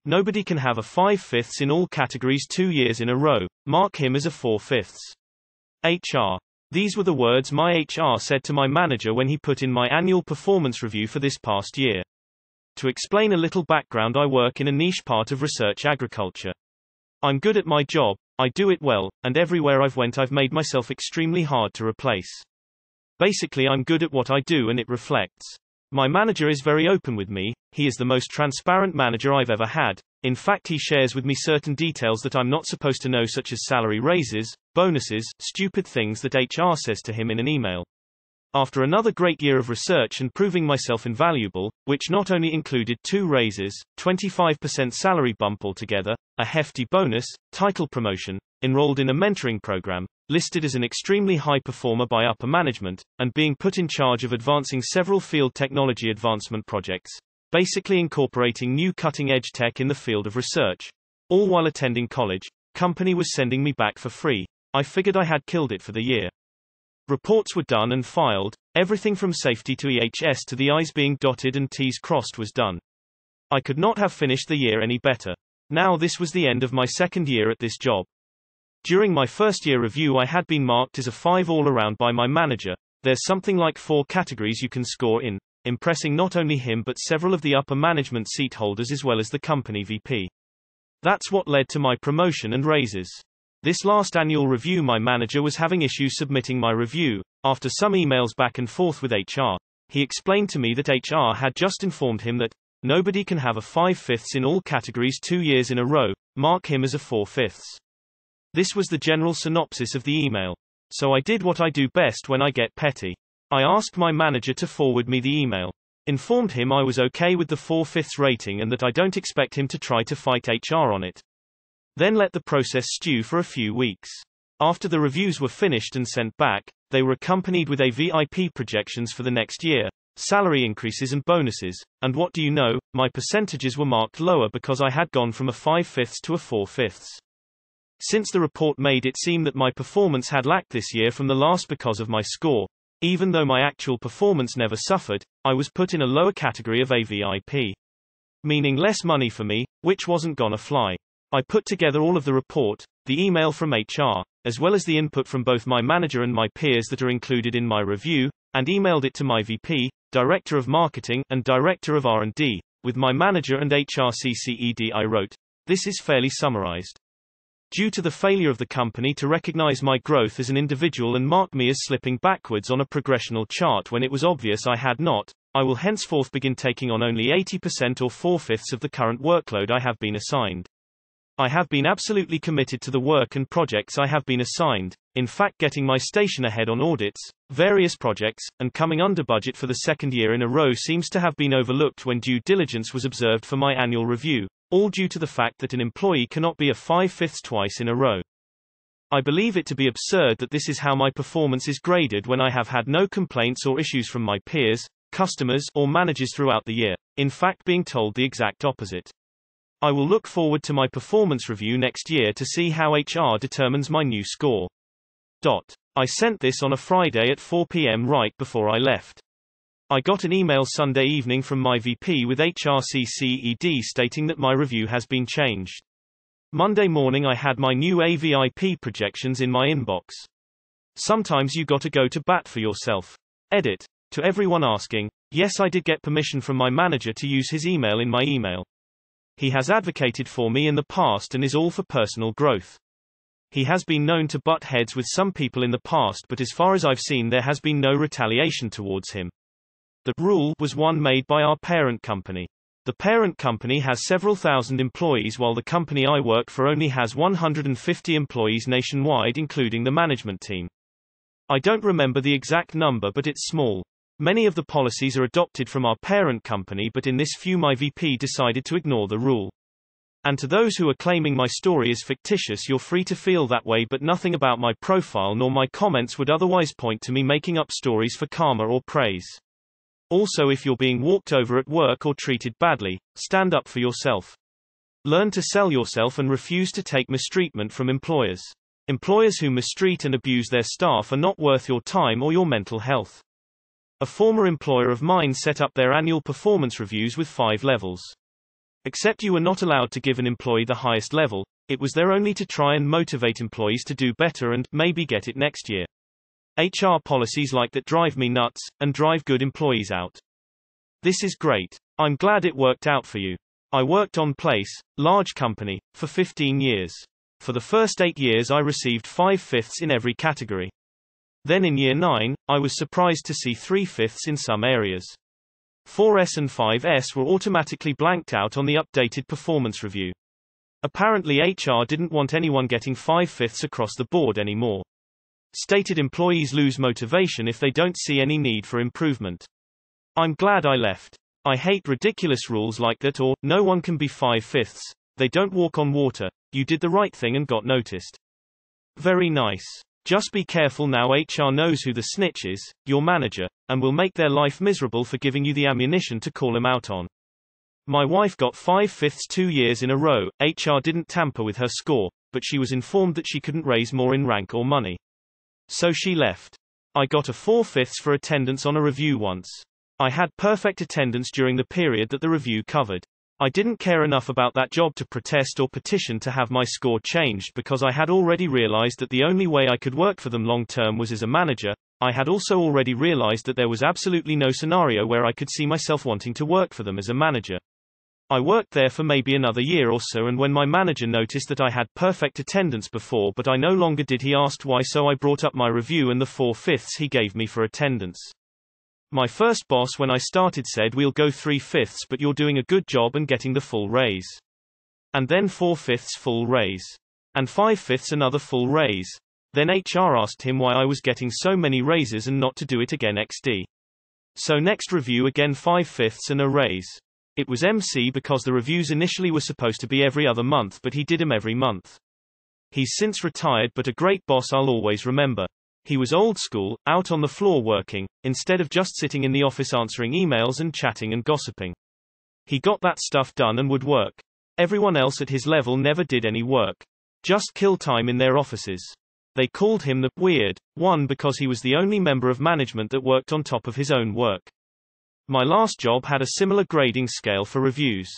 Nobody can have a 5/5 in all categories 2 years in a row. Mark him as a 4/5. HR. These were the words my HR said to my manager when he put in my annual performance review for this past year. To explain a little background, I work in a niche part of research agriculture. I'm good at my job, I do it well, and everywhere I've went I've made myself extremely hard to replace. Basically I'm good at what I do and it reflects. My manager is very open with me, he is the most transparent manager I've ever had. In fact, he shares with me certain details that I'm not supposed to know, such as salary raises, bonuses, stupid things that HR says to him in an email. After another great year of research and proving myself invaluable, which not only included 2 raises, 25% salary bump altogether, a hefty bonus, title promotion, enrolled in a mentoring program, listed as an extremely high performer by upper management, and being put in charge of advancing several field technology advancement projects, basically incorporating new cutting-edge tech in the field of research, all while attending college, company was sending me back for free. I figured I had killed it for the year. Reports were done and filed, everything from safety to EHS to the I's being dotted and T's crossed was done. I could not have finished the year any better. Now this was the end of my second year at this job. During my first year review I had been marked as a 5 all around by my manager. There's something like 4 categories you can score in, impressing not only him but several of the upper management seat holders as well as the company VP. That's what led to my promotion and raises. This last annual review my manager was having issues submitting my review. After some emails back and forth with HR, he explained to me that HR had just informed him that nobody can have a 5/5 in all categories 2 years in a row, mark him as a 4/5. This was the general synopsis of the email. So I did what I do best when I get petty. I asked my manager to forward me the email. Informed him I was okay with the 4/5 rating and that I don't expect him to try to fight HR on it. Then let the process stew for a few weeks. After the reviews were finished and sent back, they were accompanied with AVIP projections for the next year, salary increases and bonuses, and what do you know, my percentages were marked lower because I had gone from a 5/5 to a 4/5. Since the report made it seem that my performance had lacked this year from the last because of my score, even though my actual performance never suffered, I was put in a lower category of AVIP. Meaning less money for me, which wasn't gonna fly. I put together all of the report, the email from HR, as well as the input from both my manager and my peers that are included in my review, and emailed it to my VP, Director of Marketing, and Director of R&D. With my manager and HR CCED I wrote, this is fairly summarized. Due to the failure of the company to recognize my growth as an individual and mark me as slipping backwards on a progressional chart when it was obvious I had not, I will henceforth begin taking on only 80% or 4/5 of the current workload I have been assigned. I have been absolutely committed to the work and projects I have been assigned, in fact getting my station ahead on audits, various projects, and coming under budget for the second year in a row seems to have been overlooked when due diligence was observed for my annual review, all due to the fact that an employee cannot be a 5/5 twice in a row. I believe it to be absurd that this is how my performance is graded when I have had no complaints or issues from my peers, customers, or managers throughout the year, in fact being told the exact opposite. I will look forward to my performance review next year to see how HR determines my new score. I sent this on a Friday at 4 p.m. right before I left. I got an email Sunday evening from my VP with HRCCED stating that my review has been changed. Monday morning I had my new AVIP projections in my inbox. Sometimes you gotta go to bat for yourself. Edit. To everyone asking, yes, I did get permission from my manager to use his email in my email. He has advocated for me in the past and is all for personal growth. He has been known to butt heads with some people in the past, but as far as I've seen there has been no retaliation towards him. The rule was one made by our parent company. The parent company has several thousand employees while the company I work for only has 150 employees nationwide including the management team. I don't remember the exact number but it's small. Many of the policies are adopted from our parent company but in this few my VP decided to ignore the rule. And to those who are claiming my story is fictitious, you're free to feel that way, but nothing about my profile nor my comments would otherwise point to me making up stories for karma or praise. Also, if you're being walked over at work or treated badly, stand up for yourself. Learn to sell yourself and refuse to take mistreatment from employers. Employers who mistreat and abuse their staff are not worth your time or your mental health. A former employer of mine set up their annual performance reviews with 5 levels. Except you were not allowed to give an employee the highest level, it was there only to try and motivate employees to do better and, maybe get it next year. HR policies like that drive me nuts, and drive good employees out. This is great. I'm glad it worked out for you. I worked on Place, large company, for 15 years. For the first 8 years I received 5/5 in every category. Then in year 9, I was surprised to see 3/5 in some areas. 4S and 5S were automatically blanked out on the updated performance review. Apparently HR didn't want anyone getting 5/5 across the board anymore. Stated employees lose motivation if they don't see any need for improvement. I'm glad I left. I hate ridiculous rules like that, or, no one can be 5/5. They don't walk on water. You did the right thing and got noticed. Very nice. Just be careful now. HR knows who the snitch is, your manager, and will make their life miserable for giving you the ammunition to call him out on. My wife got 5/5 2 years in a row. HR didn't tamper with her score, but she was informed that she couldn't raise more in rank or money. So she left. I got a 4/5 for attendance on a review once. I had perfect attendance during the period that the review covered. I didn't care enough about that job to protest or petition to have my score changed because I had already realized that the only way I could work for them long term was as a manager. I had also already realized that there was absolutely no scenario where I could see myself wanting to work for them as a manager. I worked there for maybe another year or so, and when my manager noticed that I had perfect attendance before but I no longer did, he asked why, so I brought up my review and the 4/5 he gave me for attendance. My first boss when I started said, "We'll go 3/5, but you're doing a good job and getting the full raise." And then 4/5 full raise. And 5/5 another full raise. Then HR asked him why I was getting so many raises and not to do it again XD. So next review again 5/5 and a raise. It was MC because the reviews initially were supposed to be every other month, but he did them every month. He's since retired, but a great boss I'll always remember. He was old school, out on the floor working, instead of just sitting in the office answering emails and chatting and gossiping. He got that stuff done and would work. Everyone else at his level never did any work. Just kill time in their offices. They called him the weird one because he was the only member of management that worked on top of his own work. My last job had a similar grading scale for reviews.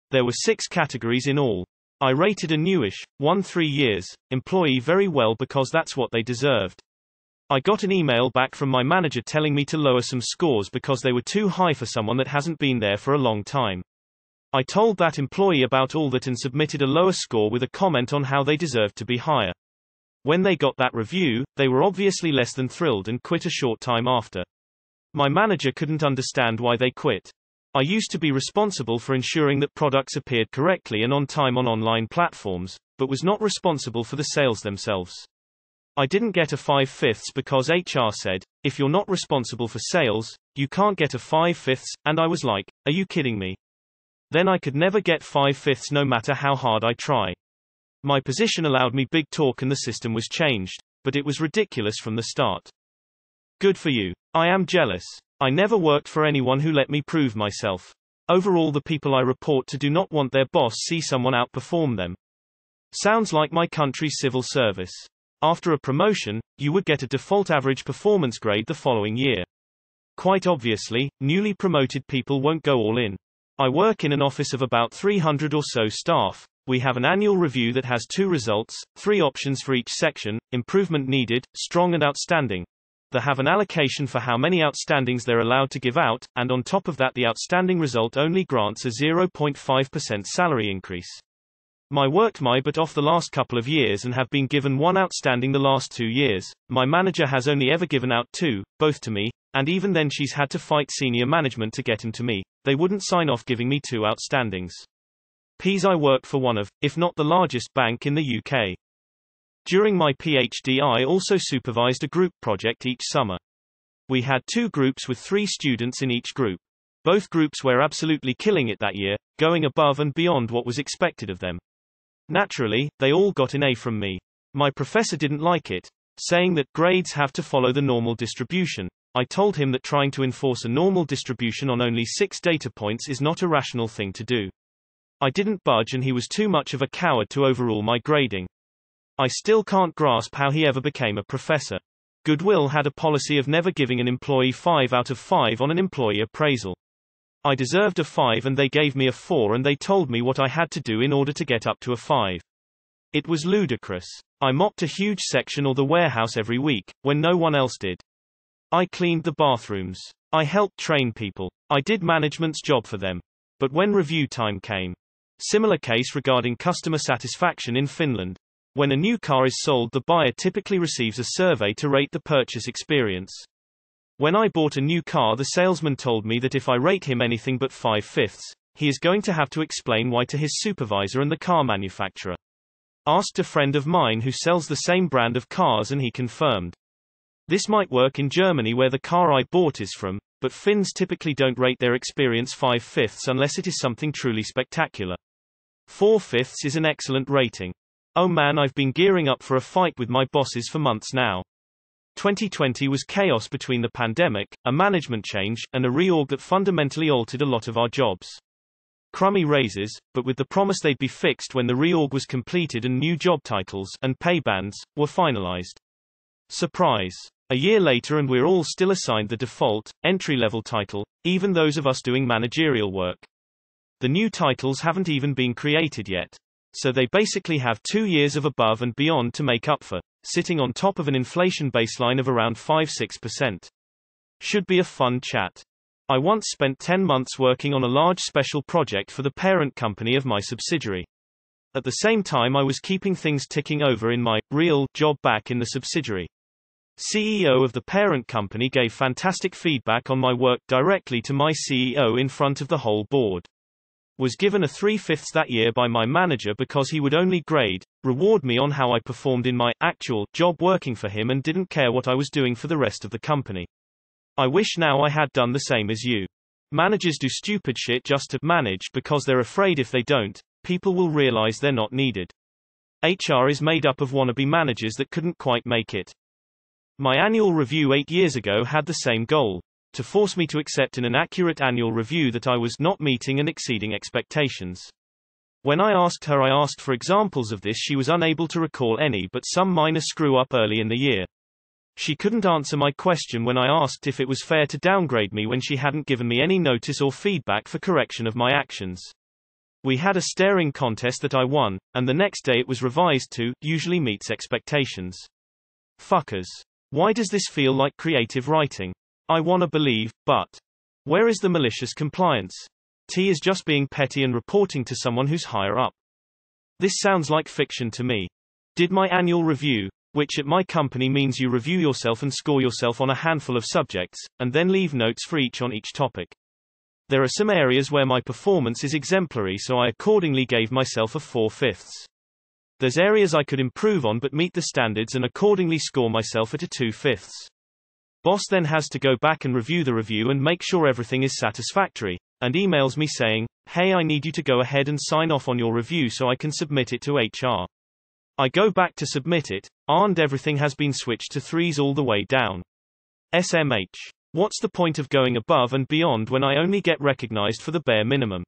There were 6 categories in all. I rated a newish, 1-3 years, employee very well because that's what they deserved. I got an email back from my manager telling me to lower some scores because they were too high for someone that hasn't been there for a long time. I told that employee about all that and submitted a lower score with a comment on how they deserved to be higher. When they got that review, they were obviously less than thrilled and quit a short time after. My manager couldn't understand why they quit. I used to be responsible for ensuring that products appeared correctly and on time on online platforms, but was not responsible for the sales themselves. I didn't get a 5/5 because HR said, "If you're not responsible for sales, you can't get a 5/5, and I was like, "Are you kidding me?" Then I could never get 5/5 no matter how hard I try. My position allowed me big talk and the system was changed, but it was ridiculous from the start. Good for you. I am jealous. I never worked for anyone who let me prove myself. Overall, the people I report to do not want their boss see someone outperform them. Sounds like my country's civil service. After a promotion, you would get a default average performance grade the following year. Quite obviously, newly promoted people won't go all in. I work in an office of about 300 or so staff. We have an annual review that has 2 results, 3 options for each section: improvement needed, strong and outstanding. They have an allocation for how many outstandings they're allowed to give out, and on top of that the outstanding result only grants a 0.5% salary increase. My worked my butt off the last couple of years and have been given 1 outstanding the last 2 years. My manager has only ever given out 2, both to me, and even then she's had to fight senior management to get him to me. They wouldn't sign off giving me 2 outstandings. I work for one of, if not the largest bank in the UK. During my PhD I also supervised a group project each summer. We had 2 groups with 3 students in each group. Both groups were absolutely killing it that year, going above and beyond what was expected of them. Naturally, they all got an A from me. My professor didn't like it, saying that grades have to follow the normal distribution. I told him that trying to enforce a normal distribution on only 6 data points is not a rational thing to do. I didn't budge and he was too much of a coward to overrule my grading. I still can't grasp how he ever became a professor. Goodwill had a policy of never giving an employee 5 out of 5 on an employee appraisal. I deserved a 5 and they gave me a 4 and they told me what I had to do in order to get up to a 5. It was ludicrous. I mopped a huge section or the warehouse every week, when no one else did. I cleaned the bathrooms. I helped train people. I did management's job for them. But when review time came. Similar case regarding customer satisfaction in Finland. When a new car is sold, the buyer typically receives a survey to rate the purchase experience. When I bought a new car, the salesman told me that if I rate him anything but 5/5, he is going to have to explain why to his supervisor and the car manufacturer. Asked a friend of mine who sells the same brand of cars and he confirmed. This might work in Germany where the car I bought is from, but Finns typically don't rate their experience 5/5 unless it is something truly spectacular. 4/5 is an excellent rating. Oh man, I've been gearing up for a fight with my bosses for months now. 2020 was chaos between the pandemic, a management change, and a reorg that fundamentally altered a lot of our jobs. Crummy raises, but with the promise they'd be fixed when the reorg was completed and new job titles and pay bands were finalized. Surprise. A year later and we're all still assigned the default, entry-level title, even those of us doing managerial work. The new titles haven't even been created yet. So they basically have 2 years of above and beyond to make up for, sitting on top of an inflation baseline of around 5-6%. Should be a fun chat. I once spent 10 months working on a large special project for the parent company of my subsidiary. At the same time I was keeping things ticking over in my real job back in the subsidiary. CEO of the parent company gave fantastic feedback on my work directly to my CEO in front of the whole board. Was given a 3/5 that year by my manager because he would only reward me on how I performed in my actual job working for him and didn't care what I was doing for the rest of the company. I wish now I had done the same as you. Managers do stupid shit just to manage because they're afraid if they don't, people will realize they're not needed. HR is made up of wannabe managers that couldn't quite make it. My annual review 8 years ago had the same goal. To force me to accept in an accurate annual review that I was not meeting and exceeding expectations. When I asked for examples of this, she was unable to recall any but some minor screw up early in the year. She couldn't answer my question when I asked if it was fair to downgrade me when she hadn't given me any notice or feedback for correction of my actions. We had a staring contest that I won, and the next day it was revised to, usually meets expectations. Fuckers. Why does this feel like creative writing? I wanna believe, but where is the malicious compliance? T is just being petty and reporting to someone who's higher up. This sounds like fiction to me. Did my annual review, which at my company means you review yourself and score yourself on a handful of subjects, and then leave notes for each on each topic. There are some areas where my performance is exemplary, so I accordingly gave myself a 4/5. There's areas I could improve on but meet the standards and accordingly score myself at a 2/5. Boss then has to go back and review the review and make sure everything is satisfactory, and emails me saying, hey, I need you to go ahead and sign off on your review so I can submit it to HR. I go back to submit it, and everything has been switched to 3s all the way down. SMH. What's the point of going above and beyond when I only get recognized for the bare minimum?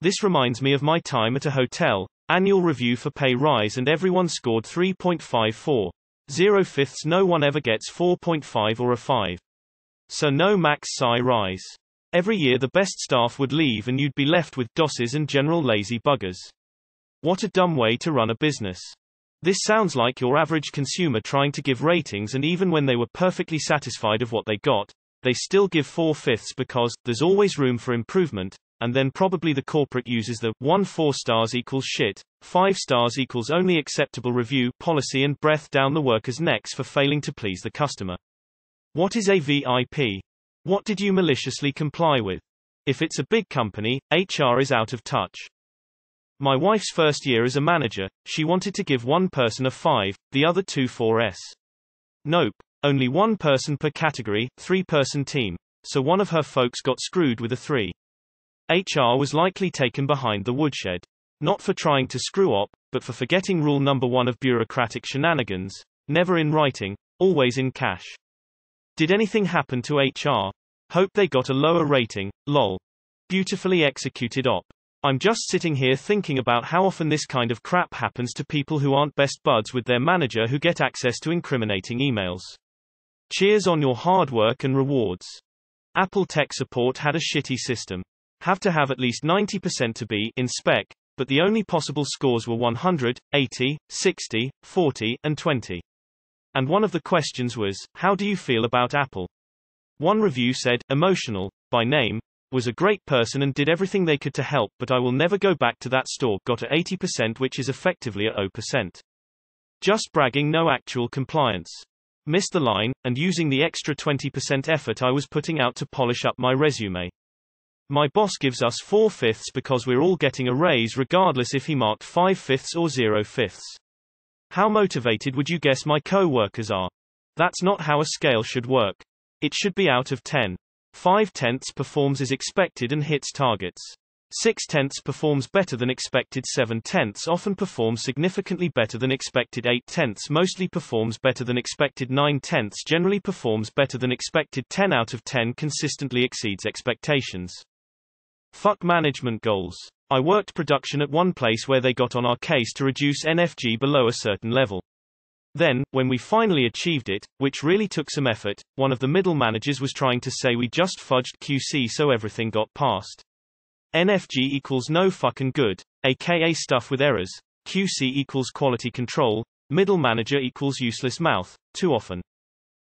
This reminds me of my time at a hotel, annual review for pay rise and everyone scored 3.54. 0/5, no one ever gets 4.5 or a 5. So no max psi rise. Every year the best staff would leave and you'd be left with dosses and general lazy buggers. What a dumb way to run a business. This sounds like your average consumer trying to give ratings, and even when they were perfectly satisfied of what they got, they still give 4/5 because there's always room for improvement. And then probably the corporate uses the 4 stars equals shit, 5 stars equals only acceptable review policy and breath down the workers' necks for failing to please the customer. What is a VIP? What did you maliciously comply with? If it's a big company, HR is out of touch. My wife's first year as a manager, she wanted to give one person a 5, the other 2 4s. Nope. Only one person per category, 3-person team. So one of her folks got screwed with a 3. HR was likely taken behind the woodshed. Not for trying to screw up, but for forgetting rule number 1 of bureaucratic shenanigans: never in writing, always in cash. Did anything happen to HR? Hope they got a lower rating, lol. Beautifully executed op. I'm just sitting here thinking about how often this kind of crap happens to people who aren't best buds with their manager who get access to incriminating emails. Cheers on your hard work and rewards. Apple tech support had a shitty system. Have to have at least 90% to be in spec, but the only possible scores were 100, 80, 60, 40, and 20. And one of the questions was, how do you feel about Apple? One review said, emotional, by name, was a great person and did everything they could to help, but I will never go back to that store, got a 80%, which is effectively a 0%. Just bragging, no actual compliance. Missed the line, and using the extra 20% effort I was putting out to polish up my resume. My boss gives us 4/5 because we're all getting a raise regardless if he marked 5/5 or 0/5. How motivated would you guess my co-workers are? That's not how a scale should work. It should be out of 10. 5/10 performs as expected and hits targets. 6/10 performs better than expected. 7/10 often performs significantly better than expected. 8/10 mostly performs better than expected. 9/10 generally performs better than expected. 10 out of 10 consistently exceeds expectations. Fuck management goals. I worked production at one place where they got on our case to reduce NFG below a certain level. Then, when we finally achieved it, which really took some effort, one of the middle managers was trying to say we just fudged QC so everything got passed. NFG equals no fucking good, aka stuff with errors. QC equals quality control. Middle manager equals useless mouth, too often.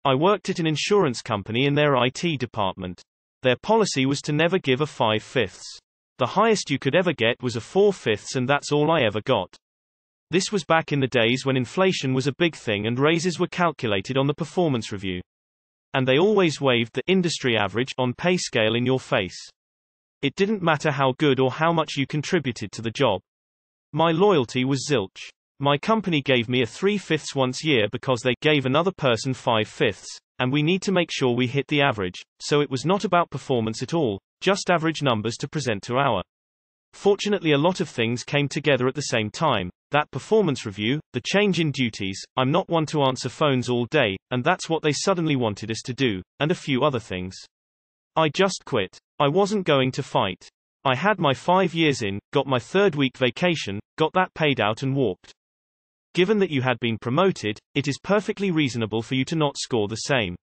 I worked at an insurance company in their IT department. Their policy was to never give a 5/5. The highest you could ever get was a 4/5, and that's all I ever got. This was back in the days when inflation was a big thing and raises were calculated on the performance review. And they always waved the industry average on pay scale in your face. It didn't matter how good or how much you contributed to the job. My loyalty was zilch. My company gave me a 3/5 once a year because they gave another person 5/5, and we need to make sure we hit the average, so it was not about performance at all, just average numbers to present to our. Fortunately, a lot of things came together at the same time. That performance review, the change in duties, I'm not one to answer phones all day, and that's what they suddenly wanted us to do, and a few other things. I just quit. I wasn't going to fight. I had my 5 years in, got my 3rd week vacation, got that paid out and walked. Given that you had been promoted, it is perfectly reasonable for you to not score the same.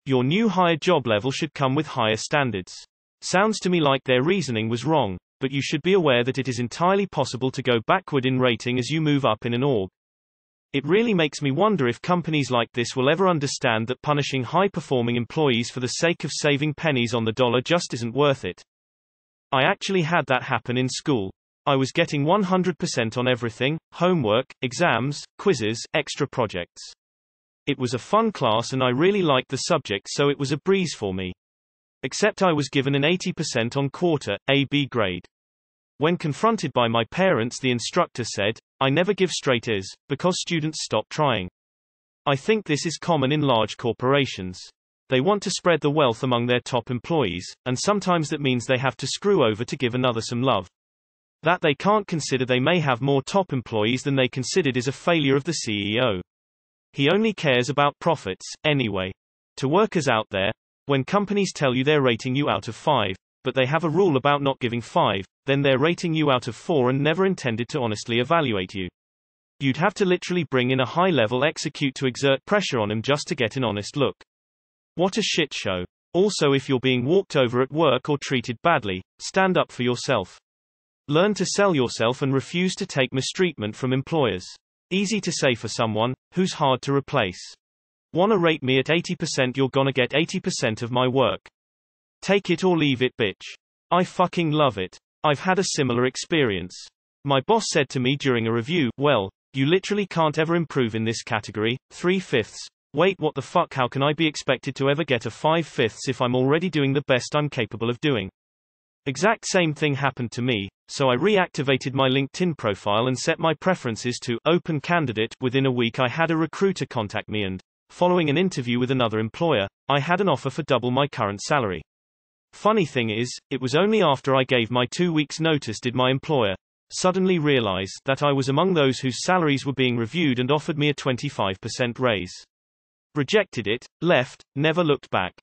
Your new higher job level should come with higher standards. Sounds to me like their reasoning was wrong, but you should be aware that it is entirely possible to go backward in rating as you move up in an org. It really makes me wonder if companies like this will ever understand that punishing high-performing employees for the sake of saving pennies on the dollar just isn't worth it. I actually had that happen in school. I was getting 100% on everything: homework, exams, quizzes, extra projects. It was a fun class and I really liked the subject, so it was a breeze for me. Except I was given an 80% on quarter, A/B grade. When confronted by my parents, the instructor said, "I never give straight A's, because students stop trying." I think this is common in large corporations. They want to spread the wealth among their top employees, and sometimes that means they have to screw over to give another some love. That they can't consider they may have more top employees than they considered is a failure of the CEO. He only cares about profits, anyway. To workers out there, when companies tell you they're rating you out of 5, but they have a rule about not giving 5, then they're rating you out of 4 and never intended to honestly evaluate you. You'd have to literally bring in a high-level execute to exert pressure on him just to get an honest look. What a shit show. Also, if you're being walked over at work or treated badly, stand up for yourself. Learn to sell yourself and refuse to take mistreatment from employers. Easy to say for someone who's hard to replace. Wanna rate me at 80%? You're gonna get 80% of my work. Take it or leave it, bitch. I fucking love it. I've had a similar experience. My boss said to me during a review, "Well, you literally can't ever improve in this category, 3/5. Wait, what the fuck? How can I be expected to ever get a 5/5 if I'm already doing the best I'm capable of doing?" Exact same thing happened to me, so I reactivated my LinkedIn profile and set my preferences to open candidate. Within a week I had a recruiter contact me and, following an interview with another employer, I had an offer for double my current salary. Funny thing is, it was only after I gave my 2 weeks notice did my employer suddenly realize that I was among those whose salaries were being reviewed and offered me a 25% raise. Rejected it, left, never looked back.